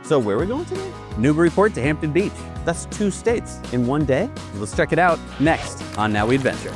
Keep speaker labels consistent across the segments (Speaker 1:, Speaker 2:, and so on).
Speaker 1: So where are we going today?
Speaker 2: Newburyport to Hampton Beach.
Speaker 1: That's 2 states in one day?
Speaker 2: Let's check it out next on Now We Adventure.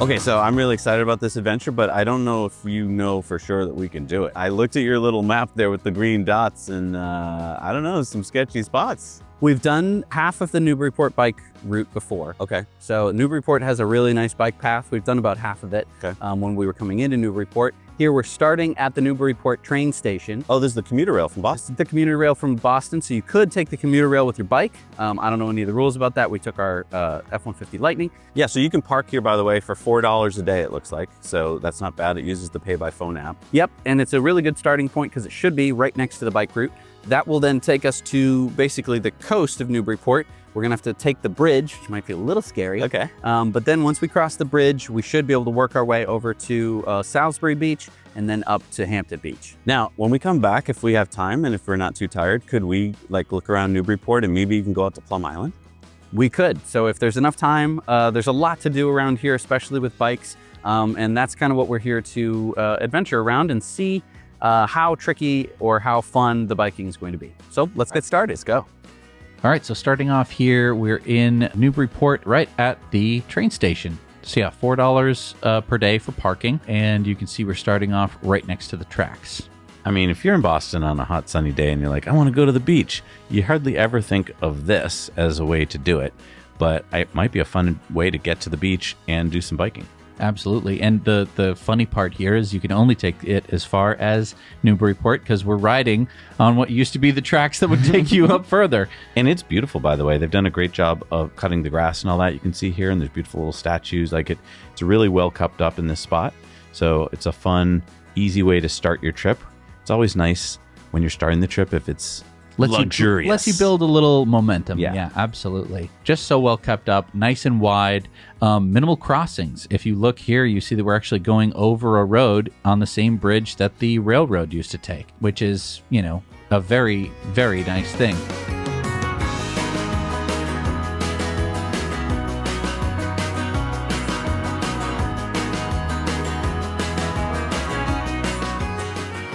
Speaker 1: Okay, so I'm really excited about this adventure, but I don't know if you know for sure that we can do it. I looked at your little map there with the green dots and I don't know, some sketchy spots.
Speaker 2: We've done half of the Newburyport bike route before.
Speaker 1: Okay.
Speaker 2: So Newburyport has a really nice bike path. We've done about half of it when we were coming into Newburyport. Here we're starting at the Newburyport train station.
Speaker 1: Oh, this is the commuter rail from Boston?
Speaker 2: This is the commuter rail from Boston, so you could take the commuter rail with your bike. I don't know any of the rules about that. We took our F-150 Lightning.
Speaker 1: Yeah, so you can park here, by the way, for $4 a day, it looks like. So that's not bad. It uses the pay by phone app.
Speaker 2: Yep, and it's a really good starting point because it should be right next to the bike route. That will then take us to basically the coast of Newburyport. We're gonna have to take the bridge, which might be a little scary.
Speaker 1: Okay.
Speaker 2: But then once we cross the bridge, we should be able to work our way over to Salisbury Beach and then up to Hampton Beach.
Speaker 1: Now, when we come back, if we have time and if we're not too tired, could we like look around Newburyport and maybe even go out to Plum Island?
Speaker 2: We could. So if there's enough time, there's a lot to do around here, especially with bikes. And that's kind of what we're here to adventure around and see how tricky or how fun the biking is going to be. So let's get started. Let's go.
Speaker 3: All right, so starting off here, we're in Newburyport right at the train station. So yeah, $4 per day for parking, and you can see we're starting off right next to the tracks.
Speaker 4: I mean, if you're in Boston on a hot sunny day and you're like, I want to go to the beach, you hardly ever think of this as a way to do it, but it might be a fun way to get to the beach and do some biking.
Speaker 3: Absolutely. And the funny part here is you can only take it as far as Newburyport because we're riding on what used to be the tracks that would take you up further.
Speaker 4: And it's beautiful, by the way. They've done a great job of cutting the grass and all that you can see here, and there's beautiful little statues. It's really well kept up in this spot. So it's a fun, easy way to start your trip. It's always nice when you're starting the trip if it's luxurious.
Speaker 3: Lets you build a little momentum.
Speaker 4: Yeah.
Speaker 3: Yeah, absolutely. Just so well kept up, nice and wide, minimal crossings. If you look here, you see that we're actually going over a road on the same bridge that the railroad used to take, which is, a very, very nice thing.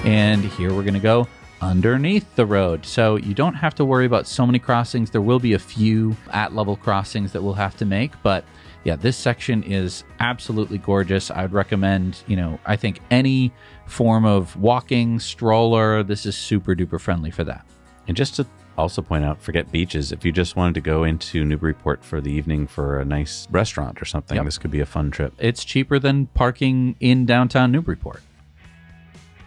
Speaker 3: And here we're going to go underneath the road. So you don't have to worry about so many crossings. There will be a few at-level crossings that we'll have to make. But yeah, this section is absolutely gorgeous. I would recommend, I think any form of walking, stroller, this is super duper friendly for that.
Speaker 4: And just to also point out, forget beaches. If you just wanted to go into Newburyport for the evening for a nice restaurant or something, This could be a fun trip.
Speaker 3: It's cheaper than parking in downtown Newburyport.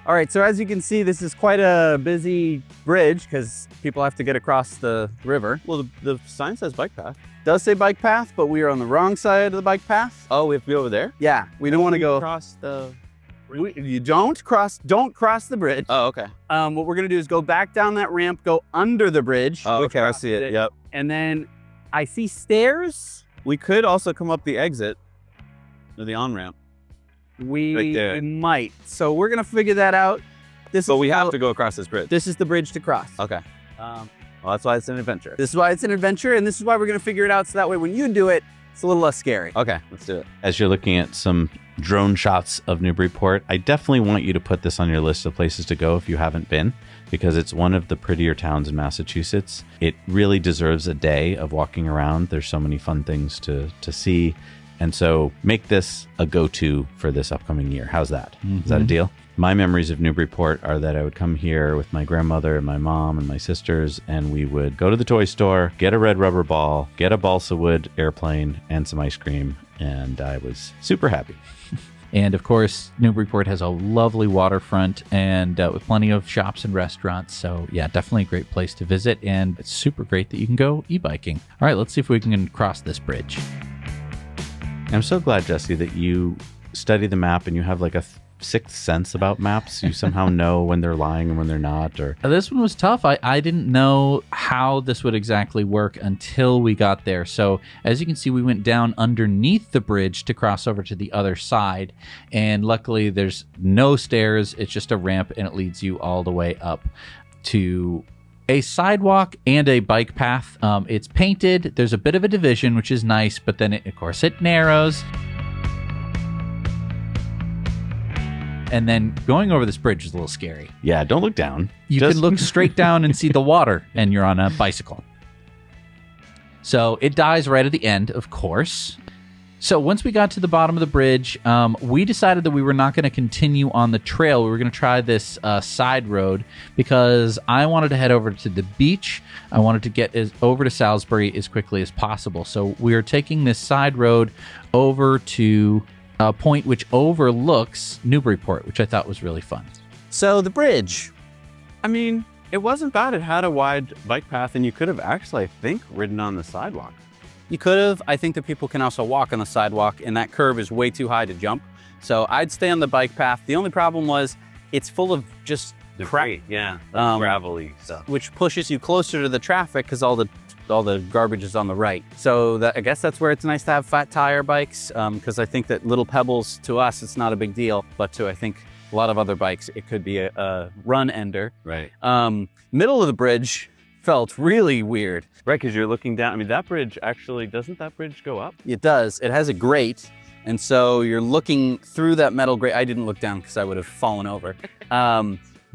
Speaker 2: All right, so as you can see, this is quite a busy bridge because people have to get across the river.
Speaker 1: Well, the sign says bike path.
Speaker 2: It does say bike path, but we are on the wrong side of the bike path.
Speaker 1: Oh, we have to be over there?
Speaker 2: Yeah, we don't want to go
Speaker 1: across the...
Speaker 2: You don't cross the bridge.
Speaker 1: Oh, okay.
Speaker 2: What we're gonna do is go back down that ramp, go under the bridge.
Speaker 1: Oh, okay, I see it. Yep.
Speaker 2: And then I see stairs.
Speaker 1: We could also come up the exit or the on-ramp.
Speaker 2: We might. So we're gonna figure that out.
Speaker 1: But we have to go across this bridge.
Speaker 2: This is the bridge to cross.
Speaker 1: Okay. Well, that's why it's an adventure.
Speaker 2: This is why it's an adventure, and this is why we're gonna figure it out so that way when you do it, it's a little less scary.
Speaker 1: Okay, let's do it.
Speaker 4: As you're looking at some drone shots of Newburyport, I definitely want you to put this on your list of places to go if you haven't been, because it's one of the prettier towns in Massachusetts. It really deserves a day of walking around. There's so many fun things to see. And so make this a go-to for this upcoming year. How's that? Is that a deal? My memories of Newburyport are that I would come here with my grandmother and my mom and my sisters, and we would go to the toy store, get a red rubber ball, get a balsa wood airplane, and some ice cream. And I was super happy.
Speaker 3: And of course, Newburyport has a lovely waterfront and with plenty of shops and restaurants. So yeah, definitely a great place to visit. And it's super great that you can go e-biking. All right, let's see if we can cross this bridge.
Speaker 4: I'm so glad, Jesse, that you study the map and you have like a sixth sense about maps. You somehow know when they're lying and when they're not. Or
Speaker 3: this one was tough. I didn't know how this would exactly work until we got there. So as you can see, we went down underneath the bridge to cross over to the other side. And luckily there's no stairs. It's just a ramp and it leads you all the way up to a sidewalk and a bike path. It's painted. There's a bit of a division, which is nice, but then of course it narrows. And then going over this bridge is a little scary.
Speaker 4: Yeah, don't look down.
Speaker 3: You can look straight down and see the water, and you're on a bicycle. So it dies right at the end, of course. So once we got to the bottom of the bridge, we decided that we were not going to continue on the trail. We were going to try this side road because I wanted to head over to the beach. I wanted to get over to Salisbury as quickly as possible. So we are taking this side road over to a point which overlooks Newburyport, which I thought was really fun.
Speaker 1: So the bridge, I mean, it wasn't bad. It had a wide bike path, and you could have actually, I think, ridden on the sidewalk.
Speaker 2: You could have. I think that people can also walk on the sidewalk, and that curve is way too high to jump. So I'd stay on the bike path. The only problem was it's full of just crap,
Speaker 1: Gravelly stuff.
Speaker 2: which pushes you closer to the traffic because all the garbage is on the right. So I guess that's where it's nice to have fat tire bikes, because I think that little pebbles, to us, it's not a big deal, but to, I think, a lot of other bikes, it could be a run ender.
Speaker 1: Right.
Speaker 2: Middle of the bridge felt really weird.
Speaker 1: Right, because you're looking down. I mean, that bridge actually, doesn't that bridge go up?
Speaker 2: It does. It has a grate, and so you're looking through that metal grate. I didn't look down because I would have fallen over.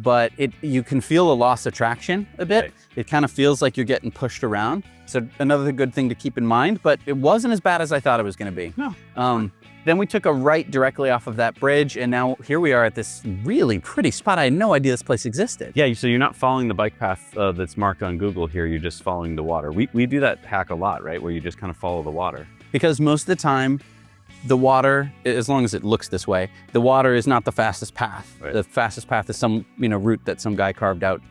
Speaker 2: But you can feel a loss of traction a bit.
Speaker 1: Right.
Speaker 2: It kind of feels like you're getting pushed around. So another good thing to keep in mind, but it wasn't as bad as I thought it was going to be.
Speaker 1: No.
Speaker 2: Then we took a right directly off of that bridge, and now here we are at this really pretty spot. I had no idea this place existed.
Speaker 1: Yeah, so you're not following the bike path that's marked on Google here. You're just following the water. We do that hack a lot, right? Where you just kind of follow the water.
Speaker 2: Because most of the time, the water, as long as it looks this way, the water is not the fastest path.
Speaker 1: Right.
Speaker 2: The fastest path is some route that some guy carved out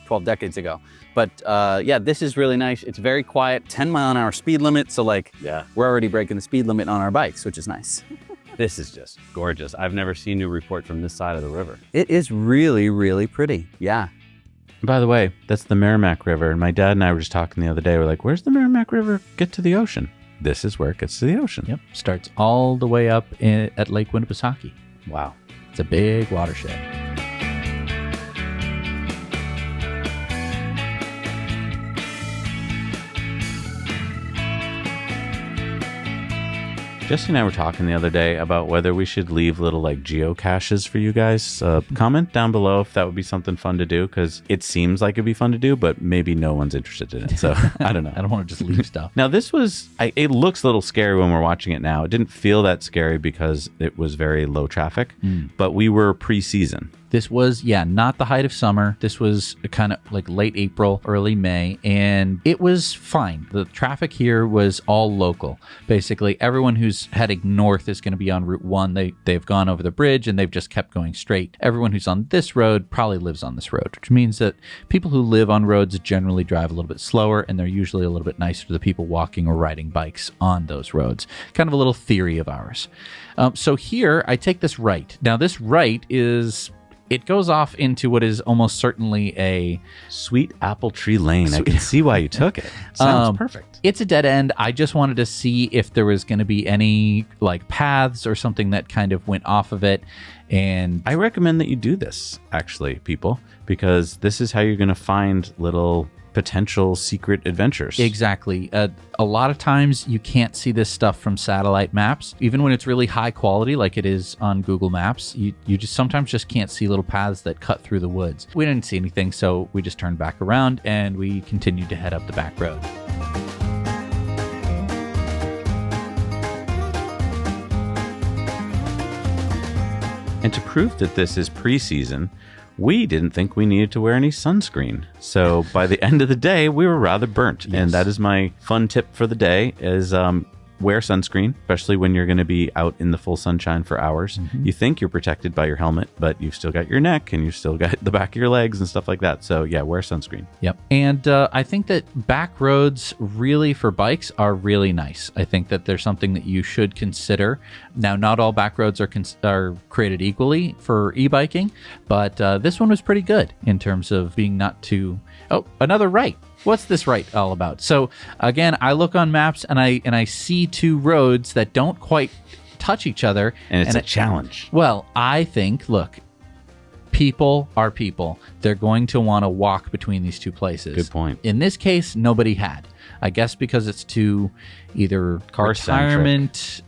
Speaker 2: 12 decades ago. But yeah, this is really nice. It's very quiet, 10-mile-an-hour speed limit. So we're already breaking the speed limit on our bikes, which is nice.
Speaker 1: This is just gorgeous. I've never seen Newburyport from this side of the river.
Speaker 2: It is really, really pretty. Yeah.
Speaker 4: By the way, that's the Merrimack River. And my dad and I were just talking the other day. We're like, where's the Merrimack River get to the ocean? This is where it gets to the ocean.
Speaker 3: Yep. Starts all the way up at Lake Winnipesaukee.
Speaker 4: Wow.
Speaker 3: It's a big watershed.
Speaker 4: Jesse and I were talking the other day about whether we should leave little geocaches for you guys. Comment down below if that would be something fun to do, because it seems like it'd be fun to do, but maybe no one's interested in it. So I don't know.
Speaker 3: I don't want to just leave stuff.
Speaker 4: Now this was, it looks a little scary when we're watching it now. It didn't feel that scary because it was very low traffic, but we were pre-season.
Speaker 3: This was, not the height of summer. This was kind of like late April, early May, and it was fine. The traffic here was all local. Basically, everyone who's heading north is going to be on Route 1. They've gone over the bridge and they've just kept going straight. Everyone who's on this road probably lives on this road, which means that people who live on roads generally drive a little bit slower, and they're usually a little bit nicer to the people walking or riding bikes on those roads. Kind of a little theory of ours. So here, I take this right. Now, this right it goes off into what is almost certainly a
Speaker 4: Sweet Apple Tree Lane. I can see why you took it. Sounds perfect.
Speaker 3: It's a dead end. I just wanted to see if there was going to be any paths or something that kind of went off of it. And
Speaker 4: I recommend that you do this, actually, people, because this is how you're going to find little potential secret adventures.
Speaker 3: Exactly. A lot of times you can't see this stuff from satellite maps, even when it's really high quality like it is on Google Maps. You just sometimes just can't see little paths that cut through the woods. We didn't see anything, so we just turned back around and we continued to head up the back road.
Speaker 4: And to prove that this is pre-season, we didn't think we needed to wear any sunscreen. So by the end of the day, we were rather burnt.
Speaker 3: Yes.
Speaker 4: And that is my fun tip for the day is wear sunscreen, especially when you're going to be out in the full sunshine for hours. You think you're protected by your helmet, but you've still got your neck and you've still got the back of your legs and stuff like that. So yeah, wear sunscreen.
Speaker 3: Yep. And I think that back roads really for bikes are really nice. I think that there's something that you should consider. Now, not all back roads are created equally for e-biking, but this one was pretty good in terms of being not too... Oh, another right. What's this right all about? So again, I look on maps and I see two roads that don't quite touch each other.
Speaker 4: And it's a challenge.
Speaker 3: Well, I think, look, people are people. They're going to want to walk between these two places.
Speaker 4: Good point.
Speaker 3: In this case, nobody had. I guess because it's two either
Speaker 4: Car-centric.
Speaker 3: retirement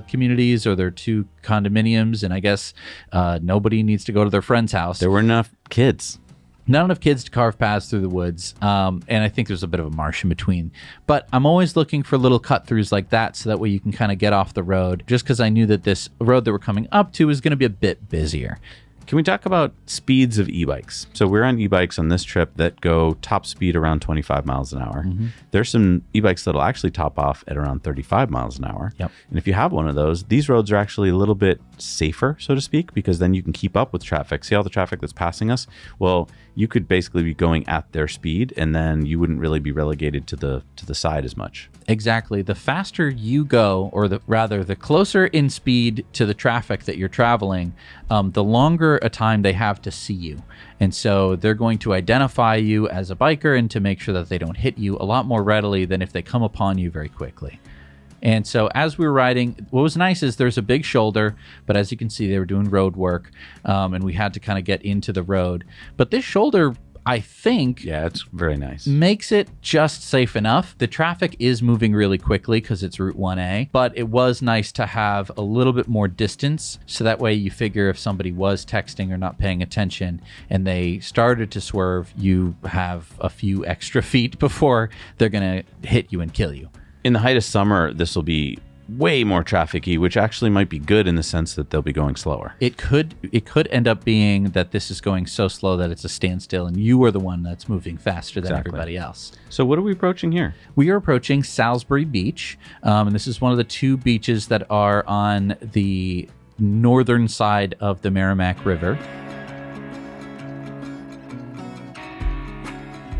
Speaker 3: communities or they're two condominiums, and I guess nobody needs to go to their friend's house.
Speaker 4: There were enough kids.
Speaker 3: Not enough kids to carve paths through the woods, and I think there's a bit of a marsh in between. But I'm always looking for little cut-throughs like that, so that way you can kind of get off the road, just because I knew that this road that we're coming up to is going to be a bit busier.
Speaker 4: Can we talk about speeds of e-bikes? So we're on e-bikes on this trip that go top speed around 25 miles an hour. There's some e-bikes that'll actually top off at around 35 miles an hour.
Speaker 3: Yep.
Speaker 4: And if you have one of those, these roads are actually a little bit safer, so to speak, because then you can keep up with traffic. See all the traffic that's passing us? Well, you could basically be going at their speed, and then you wouldn't really be relegated to the side as much.
Speaker 3: Exactly. The faster you go, or the closer in speed to the traffic that you're traveling, the longer a time they have to see you. And so they're going to identify you as a biker and to make sure that they don't hit you a lot more readily than if they come upon you very quickly. And so as we were riding, what was nice is there's a big shoulder, but as you can see, they were doing road work, and we had to kind of get into the road. But this shoulder, I think,
Speaker 4: Yeah, it's very nice.
Speaker 3: makes it just safe enough. The traffic is moving really quickly because it's Route 1A, but it was nice to have a little bit more distance, so that way you figure if somebody was texting or not paying attention and they started to swerve, you have a few extra feet before they're going to hit you and kill you.
Speaker 4: In the height of summer, this will be way more traffic-y, which actually might be good in the sense that they'll be going slower.
Speaker 3: It could end up being that this is going so slow that it's a standstill and you are the one that's moving faster than
Speaker 4: Exactly.
Speaker 3: everybody else.
Speaker 4: So what are we approaching here?
Speaker 3: We are approaching Salisbury Beach, and this is one of the two beaches that are on the northern side of the Merrimack River.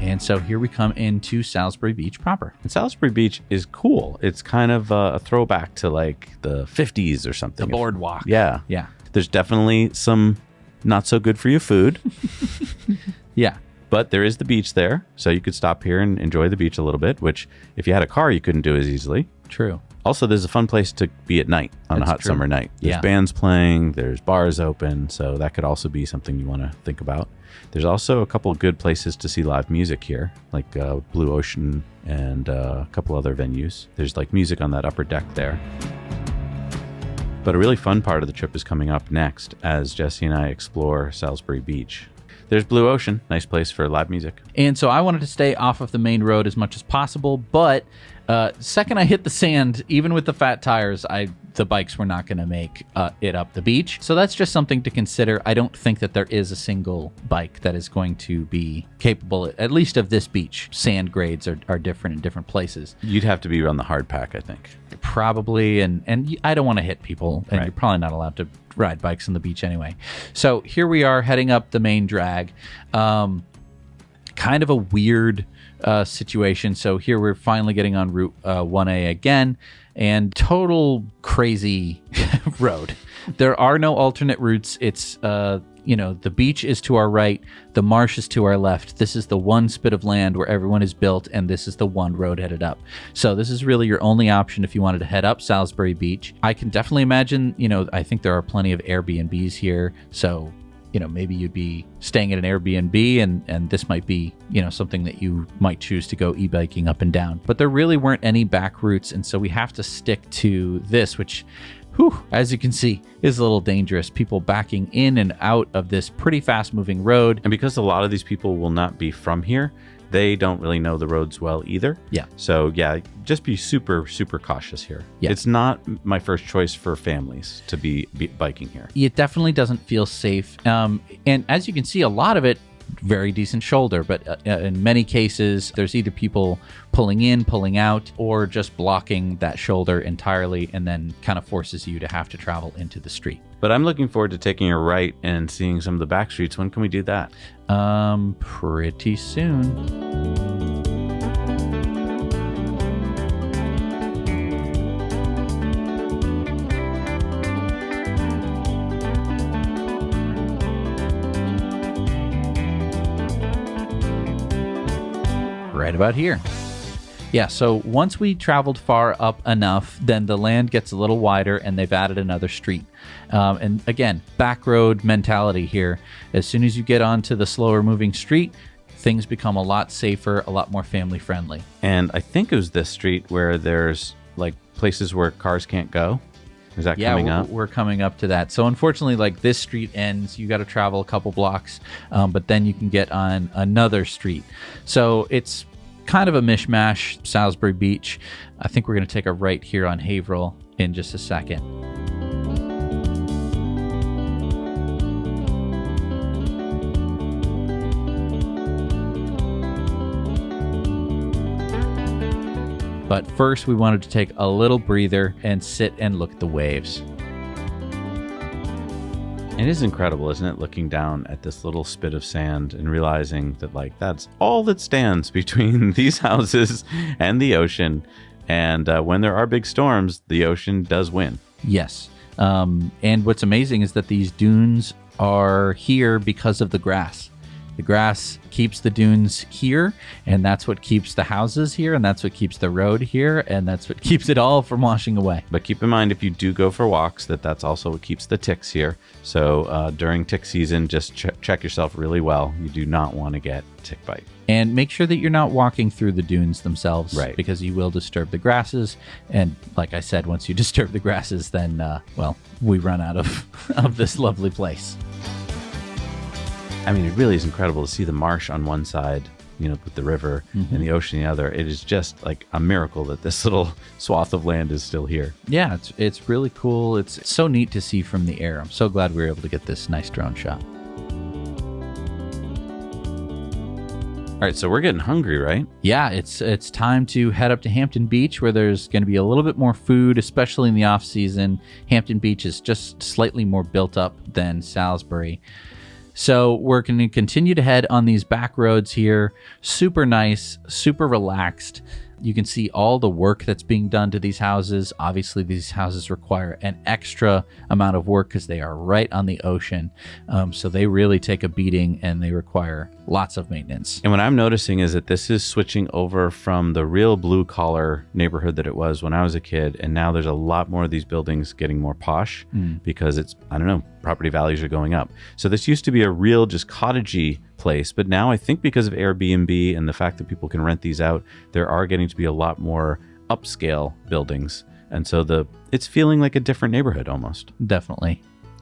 Speaker 3: And so here we come into Salisbury Beach proper.
Speaker 4: And Salisbury Beach is cool. It's kind of a throwback to like the 50s or something.
Speaker 3: The boardwalk.
Speaker 4: Yeah.
Speaker 3: Yeah.
Speaker 4: There's definitely some not so good for you food,
Speaker 3: Yeah.
Speaker 4: but there is the beach there. So you could stop here and enjoy the beach a little bit, which if you had a car, you couldn't do as easily.
Speaker 3: True.
Speaker 4: Also, there's a fun place to be at night on
Speaker 3: That's
Speaker 4: a hot
Speaker 3: true.
Speaker 4: summer night. There's
Speaker 3: Yeah.
Speaker 4: bands playing, there's bars open, so that could also be something you want to think about. There's also a couple of good places to see live music here, like Blue Ocean and a couple other venues. There's like music on that upper deck there. But a really fun part of the trip is coming up next as Jesse and I explore Salisbury Beach. There's Blue Ocean, nice place for live music.
Speaker 3: And so I wanted to stay off of the main road as much as possible, but second I hit the sand, even with the fat tires, the bikes were not going to make it up the beach. So that's just something to consider. I don't think that there is a single bike that is going to be capable, at least of this beach. Sand grades are different in different places.
Speaker 4: You'd have to be on the hard pack, I think.
Speaker 3: Probably, and I don't want to hit people, and
Speaker 4: Right.
Speaker 3: you're probably not allowed to ride bikes on the beach anyway. So here we are heading up the main drag. Kind of a weird situation. So here we're finally getting on Route 1A again, and total crazy road. There are no alternate routes. It's the beach is to our right, the marsh is to our left. This is the one spit of land where everyone is built, and this is the one road headed up. So this is really your only option if you wanted to head up Salisbury Beach. I can definitely imagine, I think there are plenty of Airbnbs here. So, maybe you'd be staying at an Airbnb and this might be, something that you might choose to go e-biking up and down. But there really weren't any back routes, and so we have to stick to this, which, as you can see, is a little dangerous. People backing in and out of this pretty fast-moving road.
Speaker 4: And because a lot of these people will not be from here, they don't really know the roads well either.
Speaker 3: Yeah.
Speaker 4: So yeah, just be super, super cautious here.
Speaker 3: Yeah.
Speaker 4: It's not my first choice for families to be biking here.
Speaker 3: It definitely doesn't feel safe. And as you can see, a lot of it, very decent shoulder, but in many cases, there's either people pulling in, pulling out, or just blocking that shoulder entirely, and then kind of forces you to have to travel into the street.
Speaker 4: But I'm looking forward to taking a right and seeing some of the back streets. When can we do that?
Speaker 3: Pretty soon. Right about here. Yeah, so once we traveled far up enough, then the land gets a little wider and they've added another street. And again, back road mentality here. As soon as you get onto the slower moving street, things become a lot safer, a lot more family friendly.
Speaker 4: And I think it was this street where there's like places where cars can't go. Is that coming up?
Speaker 3: We're coming up to that. So unfortunately, like this street ends, you got to travel a couple blocks, but then you can get on another street. So it's kind of a mishmash, Salisbury Beach. I think we're going to take a right here on Haverhill in just a second. But first, we wanted to take a little breather and sit and look at the waves.
Speaker 4: It is incredible, isn't it, looking down at this little spit of sand and realizing that, like, that's all that stands between these houses and the ocean. And when there are big storms, the ocean does win.
Speaker 3: Yes. And what's amazing is that these dunes are here because of the grass. The grass keeps the dunes here, and that's what keeps the houses here, and that's what keeps the road here, and that's what keeps it all from washing away.
Speaker 4: But keep in mind, if you do go for walks, that's also what keeps the ticks here. So during tick season, just check yourself really well. You do not want to get tick bite.
Speaker 3: And make sure that you're not walking through the dunes themselves,
Speaker 4: right?
Speaker 3: Because you will disturb the grasses. And like I said, once you disturb the grasses, then, we run out of this lovely place.
Speaker 4: I mean, it really is incredible to see the marsh on one side, with the river, and the ocean on the other. It is just like a miracle that this little swath of land is still here.
Speaker 3: Yeah, it's really cool. It's so neat to see from the air. I'm so glad we were able to get this nice drone shot.
Speaker 4: All right, so we're getting hungry, right?
Speaker 3: Yeah, it's time to head up to Hampton Beach, where there's going to be a little bit more food, especially in the off season. Hampton Beach is just slightly more built up than Salisbury. So we're going to continue to head on these back roads here. Super nice, super relaxed. You can see all the work that's being done to these houses. Obviously, these houses require an extra amount of work because they are right on the ocean. So they really take a beating and they require lots of maintenance.
Speaker 4: And what I'm noticing is that this is switching over from the real blue collar neighborhood that it was when I was a kid. And now there's a lot more of these buildings getting more posh because property values are going up. So this used to be a real just cottagey place, but now I think because of Airbnb and the fact that people can rent these out, there are getting to be a lot more upscale buildings. And so it's feeling like a different neighborhood almost.
Speaker 3: Definitely.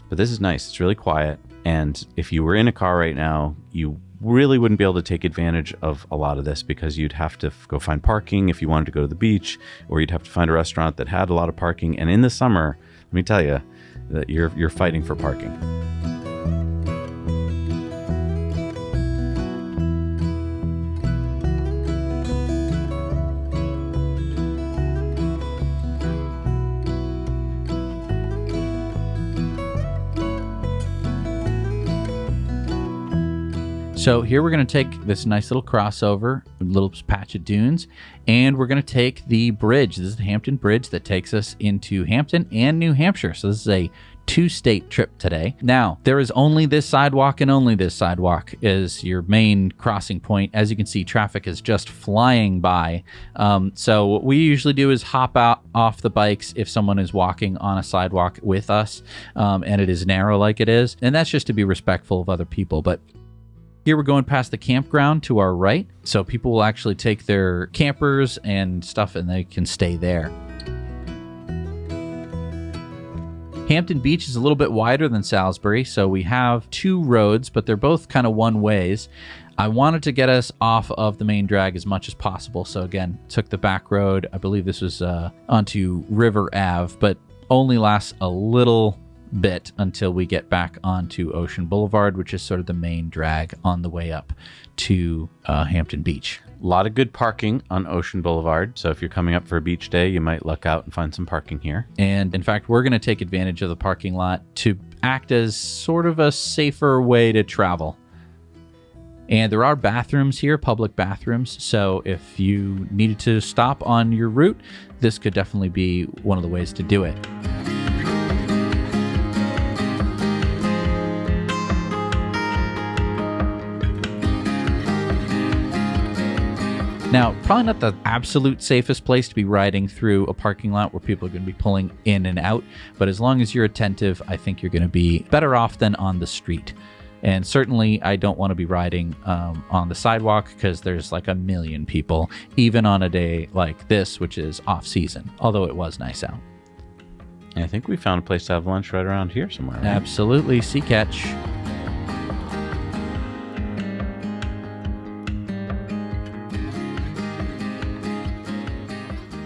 Speaker 4: But this is nice. It's really quiet. And if you were in a car right now, you really wouldn't be able to take advantage of a lot of this because you'd have to go find parking if you wanted to go to the beach, or you'd have to find a restaurant that had a lot of parking. And in the summer, let me tell you that you're fighting for parking.
Speaker 3: So here we're going to take this nice little crossover, a little patch of dunes, and we're going to take the bridge. This is the Hampton Bridge that takes us into Hampton and New Hampshire. So this is a 2-state trip today. Now, there is only this sidewalk and only this sidewalk is your main crossing point. As you can see, traffic is just flying by. So what we usually do is hop out off the bikes if someone is walking on a sidewalk with us, and it is narrow like it is. And that's just to be respectful of other people. But here we're going past the campground to our right. So people will actually take their campers and stuff and they can stay there. Hampton Beach is a little bit wider than Salisbury, so we have 2 roads, but they're both kind of one ways. I wanted to get us off of the main drag as much as possible, so again, took the back road. I believe this was onto River Ave, but only lasts a little bit until we get back onto Ocean Boulevard, which is sort of the main drag on the way up to Hampton Beach.
Speaker 4: A lot of good parking on Ocean Boulevard. So if you're coming up for a beach day, you might luck out and find some parking here.
Speaker 3: And in fact, we're going to take advantage of the parking lot to act as sort of a safer way to travel. And there are bathrooms here, public bathrooms. So if you needed to stop on your route, this could definitely be one of the ways to do it. Now, probably not the absolute safest place to be riding through a parking lot where people are going to be pulling in and out, but as long as you're attentive, I think you're going to be better off than on the street. And certainly I don't want to be riding on the sidewalk because there's like a million people, even on a day like this, which is off season, although it was nice out.
Speaker 4: I think we found a place to have lunch right around here somewhere. Right?
Speaker 3: Absolutely. Sea catch.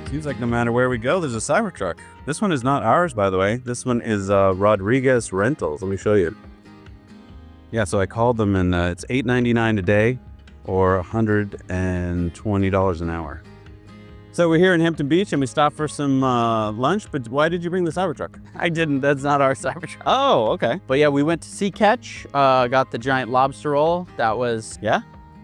Speaker 1: Seems like no matter where we go, there's a Cybertruck. This one is not ours, by the way. This one is Rodriguez Rentals. Let me show you. Yeah, so I called them, and it's $8.99 a day or $120 an hour. So we're here in Hampton Beach, and we stopped for some lunch, but why did you bring the Cybertruck?
Speaker 2: I didn't. That's not our Cybertruck.
Speaker 1: Oh, okay.
Speaker 2: But yeah, we went to Sea Catch, got the giant lobster roll. That was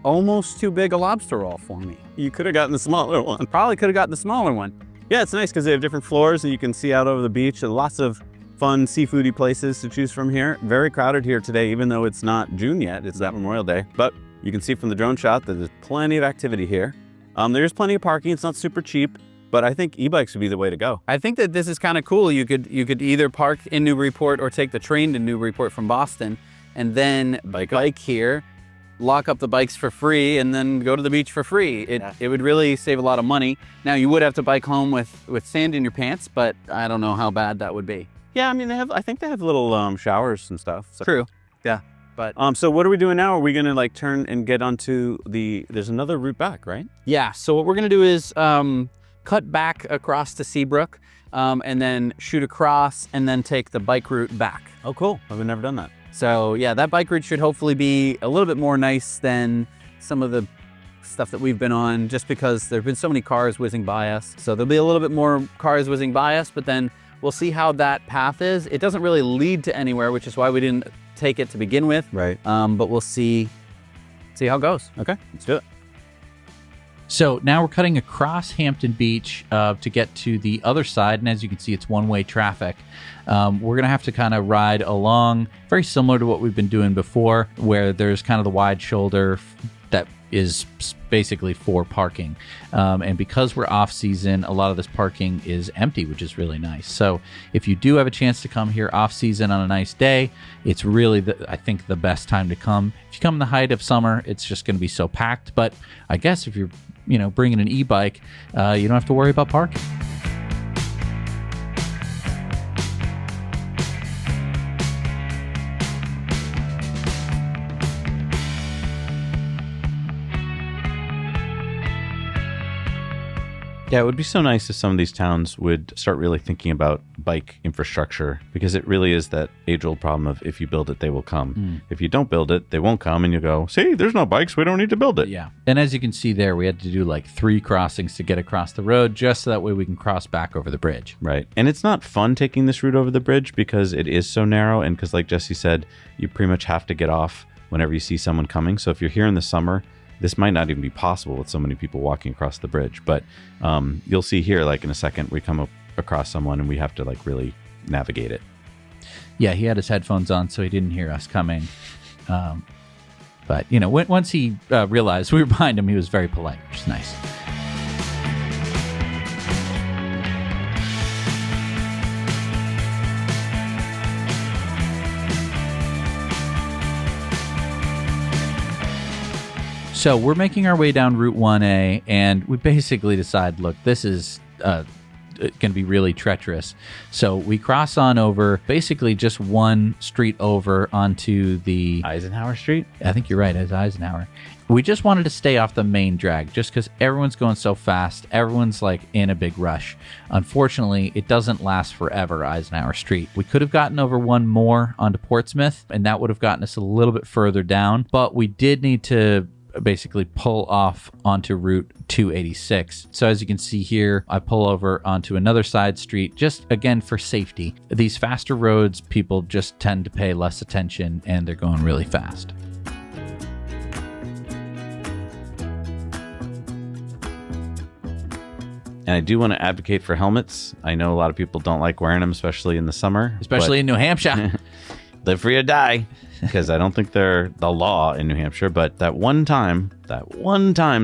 Speaker 2: almost too big a lobster roll for me.
Speaker 1: You could have gotten the smaller one.
Speaker 2: Probably could have gotten the smaller one.
Speaker 1: Yeah, it's nice because they have different floors, and you can see out over the beach, and lots of fun seafoody places to choose from here. Very crowded here today, even though it's not June yet. It's that Memorial Day. But you can see from the drone shot that there's plenty of activity here. There's plenty of parking. It's not super cheap, but I think e-bikes would be the way to go.
Speaker 2: I think that this is kind of cool. You could either park in Newburyport or take the train to Newburyport from Boston, and then bike here, lock up the bikes for free, and then go to the beach for free. It would really save a lot of money. Now, you would have to bike home with sand in your pants, but I don't know how bad that would be.
Speaker 1: Yeah, I mean, I think they have little showers and stuff. So.
Speaker 2: True. Yeah. But
Speaker 1: so what are we doing now? Are we gonna like turn and get onto there's another route back, right?
Speaker 2: Yeah, so what we're gonna do is cut back across to Seabrook, and then shoot across and then take the bike route back.
Speaker 1: Oh, cool. I've never done that.
Speaker 2: So yeah, that bike route should hopefully be a little bit more nice than some of the stuff that we've been on, just because there've been so many cars whizzing by us. So there'll be a little bit more cars whizzing by us, but then we'll see how that path is. It doesn't really lead to anywhere, which is why we didn't take it to begin with.
Speaker 1: Right.
Speaker 2: But we'll see how it goes.
Speaker 1: Okay, let's do it.
Speaker 3: So now we're cutting across Hampton Beach to get to the other side. And as you can see, it's one-way traffic. We're going to have to kind of ride along, very similar to what we've been doing before, where there's kind of the wide shoulder that is basically for parking. And because we're off season, a lot of this parking is empty, which is really nice. So if you do have a chance to come here off season on a nice day, it's really, I think, the best time to come. If you come in the height of summer, it's just going to be so packed. But I guess if you're, bringing an e-bike, you don't have to worry about parking.
Speaker 4: Yeah, it would be so nice if some of these towns would start really thinking about bike infrastructure, because it really is that age-old problem of if you build it, they will come. If you don't build it, they won't come, and you go, see, there's no bikes, we don't need to build it.
Speaker 3: Yeah. And as you can see there, we had to do like 3 crossings to get across the road, just so that way we can cross back over the bridge.
Speaker 4: Right. And it's not fun taking this route over the bridge because it is so narrow, and because like Jesse said, you pretty much have to get off whenever you see someone coming. So if you're here in the summer, this might not even be possible with so many people walking across the bridge. But you'll see here, like in a second, we come across someone and we have to like really navigate it.
Speaker 3: Yeah, he had his headphones on, so he didn't hear us coming. But, once he realized we were behind him, he was very polite, which is nice. So we're making our way down Route 1A, and we basically decide, look, this is going to be really treacherous. So we cross on over, basically just one street over onto the...
Speaker 4: Eisenhower Street?
Speaker 3: I think you're right, it's Eisenhower. We just wanted to stay off the main drag, just because everyone's going so fast. Everyone's like in a big rush. Unfortunately, it doesn't last forever, Eisenhower Street. We could have gotten over one more onto Portsmouth, and that would have gotten us a little bit further down. But we did need to basically pull off onto Route 286. So as you can see here, I pull over onto another side street, just again for safety. These faster roads, people just tend to pay less attention, and they're going really fast.
Speaker 4: And I do want to advocate for helmets. I know a lot of people don't like wearing them, especially in the summer.
Speaker 3: Especially in New Hampshire.
Speaker 4: Live free or die. because I don't think they're the law in New Hampshire, but that one time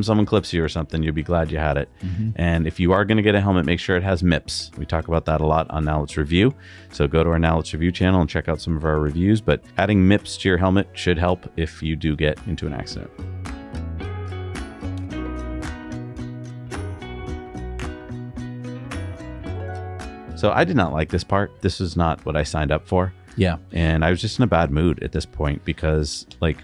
Speaker 4: someone clips you or something, you'll be glad you had it. And if you are going to get a helmet, make sure it has MIPS. We talk about that a lot on Now Let's Review. So go to our Now Let's Review channel and check out some of our reviews, but adding MIPS to your helmet should help if you do get into an accident. So I did not like this part. This is not what I signed up for.
Speaker 3: Yeah.
Speaker 4: And I was just in a bad mood at this point because, like,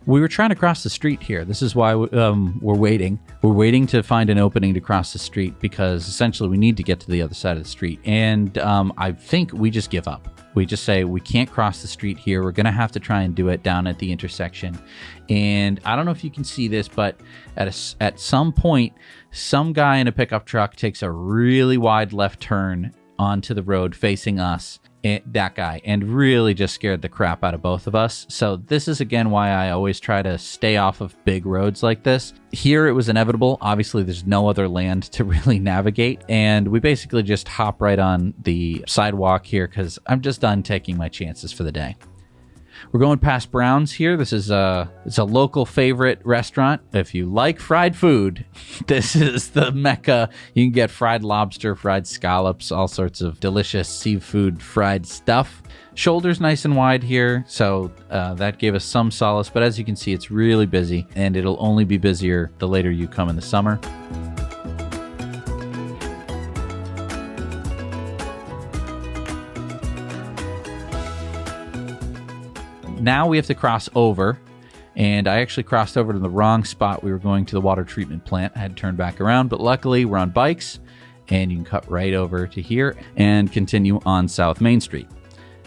Speaker 3: we were trying to cross the street here. This is why we're waiting. We're waiting to find an opening to cross the street because essentially we need to get to the other side of the street. And I think we just give up. We just say we can't cross the street here. We're going to have to try and do it down at the intersection. And I don't know if you can see this, but at some point, some guy in a pickup truck takes a really wide left turn onto the road facing us, that guy, and really just scared the crap out of both of us. So this is again why I always try to stay off of big roads like this. Here it was inevitable. Obviously there's no other land to really navigate, and we basically just hop right on the sidewalk here because I'm just done taking my chances for the day. We're going past Brown's here. This is it's a local favorite restaurant. If you like fried food, this is the mecca. You can get fried lobster, fried scallops, all sorts of delicious seafood fried stuff. Shoulders nice and wide here, so that gave us some solace. But as you can see, it's really busy, and it'll only be busier the later you come in the summer. Now we have to cross over, and I actually crossed over to the wrong spot. We were going to the water treatment plant. I had to turn back around, but luckily we're on bikes, and you can cut right over to here and continue on South Main Street.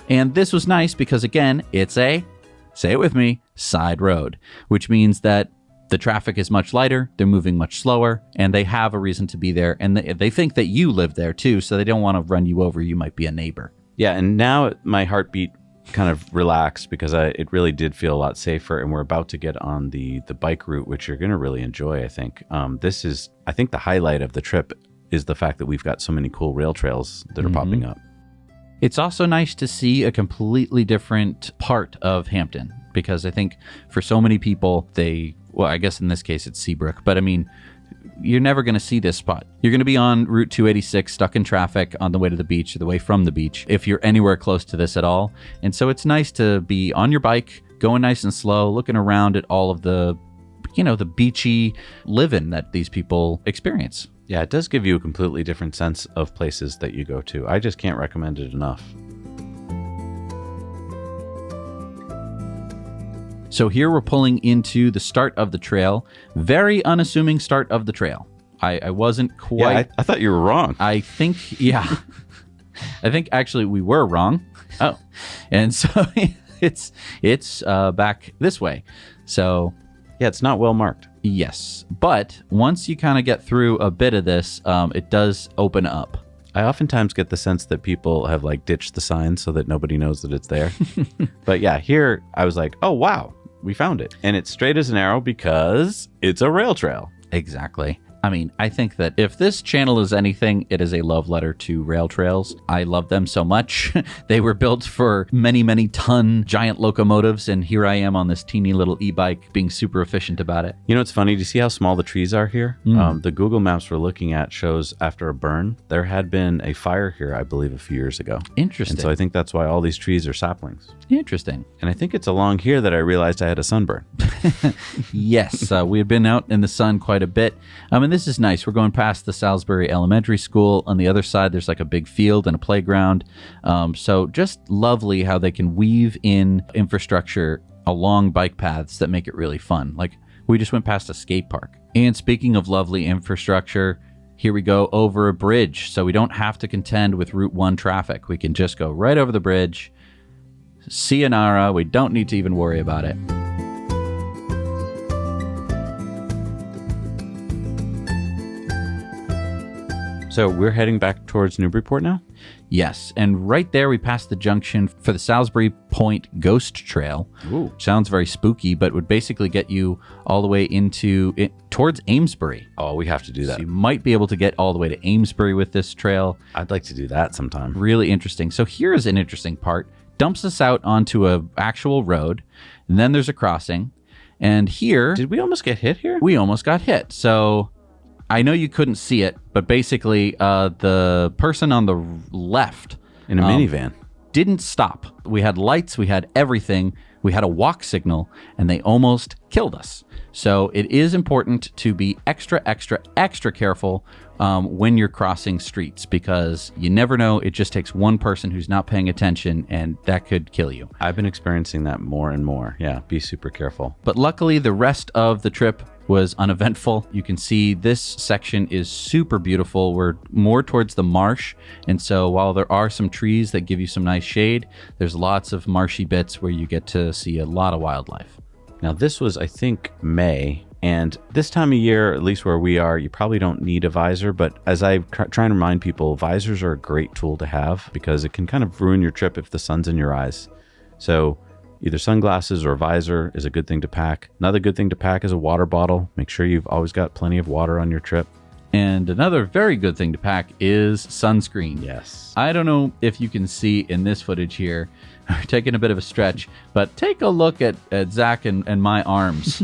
Speaker 3: And this was nice because, again, it's a, say it with me, side road, which means that the traffic is much lighter, they're moving much slower, and they have a reason to be there, and they think that you live there too, so they don't want to run you over. You might be a neighbor.
Speaker 4: Yeah, and now my heartbeat kind of relaxed because it really did feel a lot safer, and we're about to get on the bike route, which you're going to really enjoy, I think. This is, I think the highlight of the trip is the fact that we've got so many cool rail trails that are popping up.
Speaker 3: It's also nice to see a completely different part of Hampton because I think for so many people, well, I guess in this case it's Seabrook, but I mean, you're never going to see this spot. You're going to be on Route 286 stuck in traffic on the way to the beach or the way from the beach if you're anywhere close to this at all. And so it's nice to be on your bike, going nice and slow, looking around at all of the, the beachy living that these people experience.
Speaker 4: Yeah, it does give you a completely different sense of places that you go to. I just can't recommend it enough.
Speaker 3: So here we're pulling into the start of the trail. Very unassuming start of the trail. I wasn't quite...
Speaker 4: Yeah, I thought you were wrong.
Speaker 3: I think, yeah. I think actually we were wrong. Oh. And so it's back this way. So...
Speaker 4: yeah, it's not well marked.
Speaker 3: Yes. But once you kind of get through a bit of this, it does open up.
Speaker 4: I oftentimes get the sense that people have ditched the sign so that nobody knows that it's there. But yeah, here I was like, oh, wow, we found it. And it's straight as an arrow because it's a rail trail.
Speaker 3: Exactly. I mean, I think that if this channel is anything, it is a love letter to rail trails. I love them so much. They were built for many, many ton giant locomotives, and here I am on this teeny little e-bike being super efficient about it.
Speaker 4: You know, it's funny. Do you see how small the trees are here? The Google Maps we're looking at shows after a burn, there had been a fire here, I believe, a few years ago.
Speaker 3: Interesting.
Speaker 4: And so I think that's why all these trees are saplings.
Speaker 3: Interesting.
Speaker 4: And I think it's along here that I realized I had a sunburn.
Speaker 3: Yes, we had been out in the sun quite a bit. And this is nice. We're going past the Salisbury Elementary School. On the other side, there's a big field and a playground. So just lovely how they can weave in infrastructure along bike paths that make it really fun. We just went past a skate park. And speaking of lovely infrastructure, here we go over a bridge. So we don't have to contend with Route 1 traffic. We can just go right over the bridge. Sayonara. We don't need to even worry about it.
Speaker 4: So we're heading back towards Newburyport now?
Speaker 3: Yes, and right there we passed the junction for the Salisbury Point Ghost Trail.
Speaker 4: Ooh.
Speaker 3: Sounds very spooky, but would basically get you all the way towards Amesbury.
Speaker 4: Oh, we have to do that.
Speaker 3: So you might be able to get all the way to Amesbury with this trail.
Speaker 4: I'd like to do that sometime.
Speaker 3: Really interesting. So here is an interesting part. dumps us out onto a actual road, and then there's a crossing. And here,
Speaker 4: Did we almost get hit here?
Speaker 3: we almost got hit. So I know you couldn't see it, but basically the person on the left
Speaker 4: In a minivan.
Speaker 3: didn't stop. We had lights, we had everything. We had a walk signal, and they almost killed us. So it is important to be extra, extra, extra careful when you're crossing streets, because you never know. It just takes one person who's not paying attention, and that could kill you.
Speaker 4: I've been experiencing that more and more. Yeah, be super careful.
Speaker 3: But luckily, the rest of the trip was uneventful. You can see this section is super beautiful. We're more towards the marsh, and so while there are some trees that give you some nice shade, there's lots of marshy bits where you get to see a lot of wildlife.
Speaker 4: Now, this was, I think, May, and this time of year, at least where we are, you probably don't need a visor, but as I try and remind people, visors are a great tool to have because it can kind of ruin your trip if the sun's in your eyes. So either sunglasses or a visor is a good thing to pack. Another good thing to pack is a water bottle. Make sure you've always got plenty of water on your trip.
Speaker 3: And another very good thing to pack is sunscreen.
Speaker 4: Yes.
Speaker 3: I don't know if you can see in this footage here, we're taking a bit of a stretch, but take a look at Zach and my arms.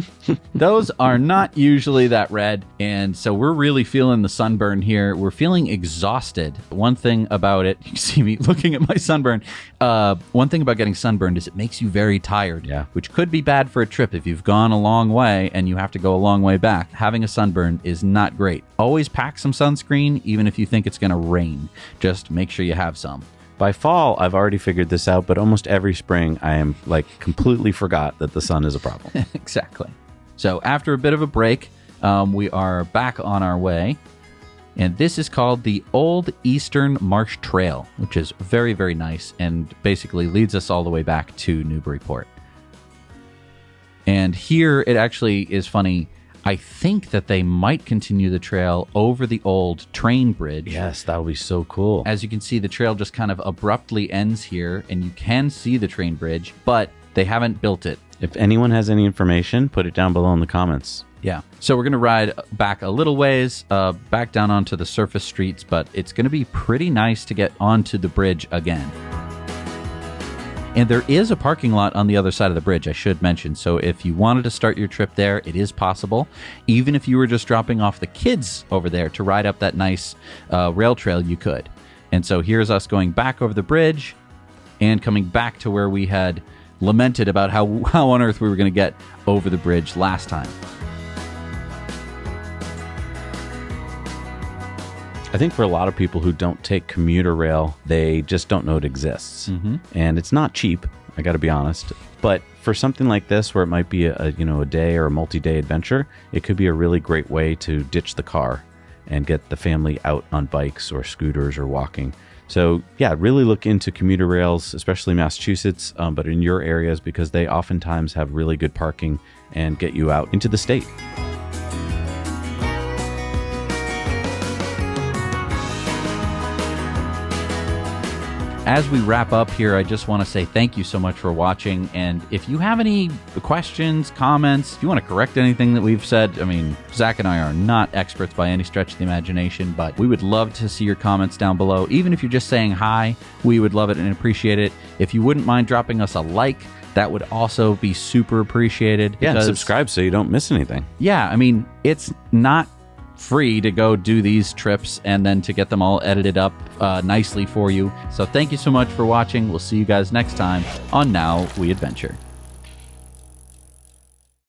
Speaker 3: Those are not usually that red, and so we're really feeling the sunburn here. We're feeling exhausted. One thing about it, you can see me looking at my sunburn. One thing about getting sunburned is it makes you very tired,
Speaker 4: Yeah.
Speaker 3: which could be bad for a trip if you've gone a long way and you have to go a long way back. Having a sunburn is not great. Always pack some sunscreen, even if you think it's going to rain. Just make sure you have some.
Speaker 4: By fall, I've already figured this out, but almost every spring, I am completely forgot that the sun is a problem.
Speaker 3: Exactly. So after a bit of a break, we are back on our way. And this is called the Old Eastern Marsh Trail, which is very, very nice and basically leads us all the way back to Newburyport. And here it actually is funny. I think that they might continue the trail over the old train bridge.
Speaker 4: Yes, that would be so cool.
Speaker 3: As you can see, the trail just kind of abruptly ends here, and you can see the train bridge, but they haven't built it.
Speaker 4: If anyone has any information, put it down below in the comments.
Speaker 3: Yeah. So we're going to ride back a little ways, back down onto the surface streets, but it's going to be pretty nice to get onto the bridge again. And there is a parking lot on the other side of the bridge, I should mention. So if you wanted to start your trip there, it is possible. Even if you were just dropping off the kids over there to ride up that nice rail trail, you could. And so here's us going back over the bridge and coming back to where we had lamented about how on earth we were going to get over the bridge last time.
Speaker 4: I think for a lot of people who don't take commuter rail, they just don't know it exists. And it's not cheap, I got to be honest. But for something like this, where it might be a day or a multi-day adventure, it could be a really great way to ditch the car and get the family out on bikes or scooters or walking. So yeah, really look into commuter rails, especially Massachusetts, but in your areas, because they oftentimes have really good parking and get you out into the state.
Speaker 3: As we wrap up here, I just want to say thank you so much for watching. And if you have any questions, comments, if you want to correct anything that we've said, I mean, Zach and I are not experts by any stretch of the imagination, but we would love to see your comments down below. Even if you're just saying hi, we would love it and appreciate it. If you wouldn't mind dropping us a like, that would also be super appreciated.
Speaker 4: Yeah, and subscribe so you don't miss anything.
Speaker 3: Yeah, I mean, it's not free to go do these trips and then to get them all edited up nicely for you. So thank you so much for watching. We'll see you guys next time on Now We Adventure.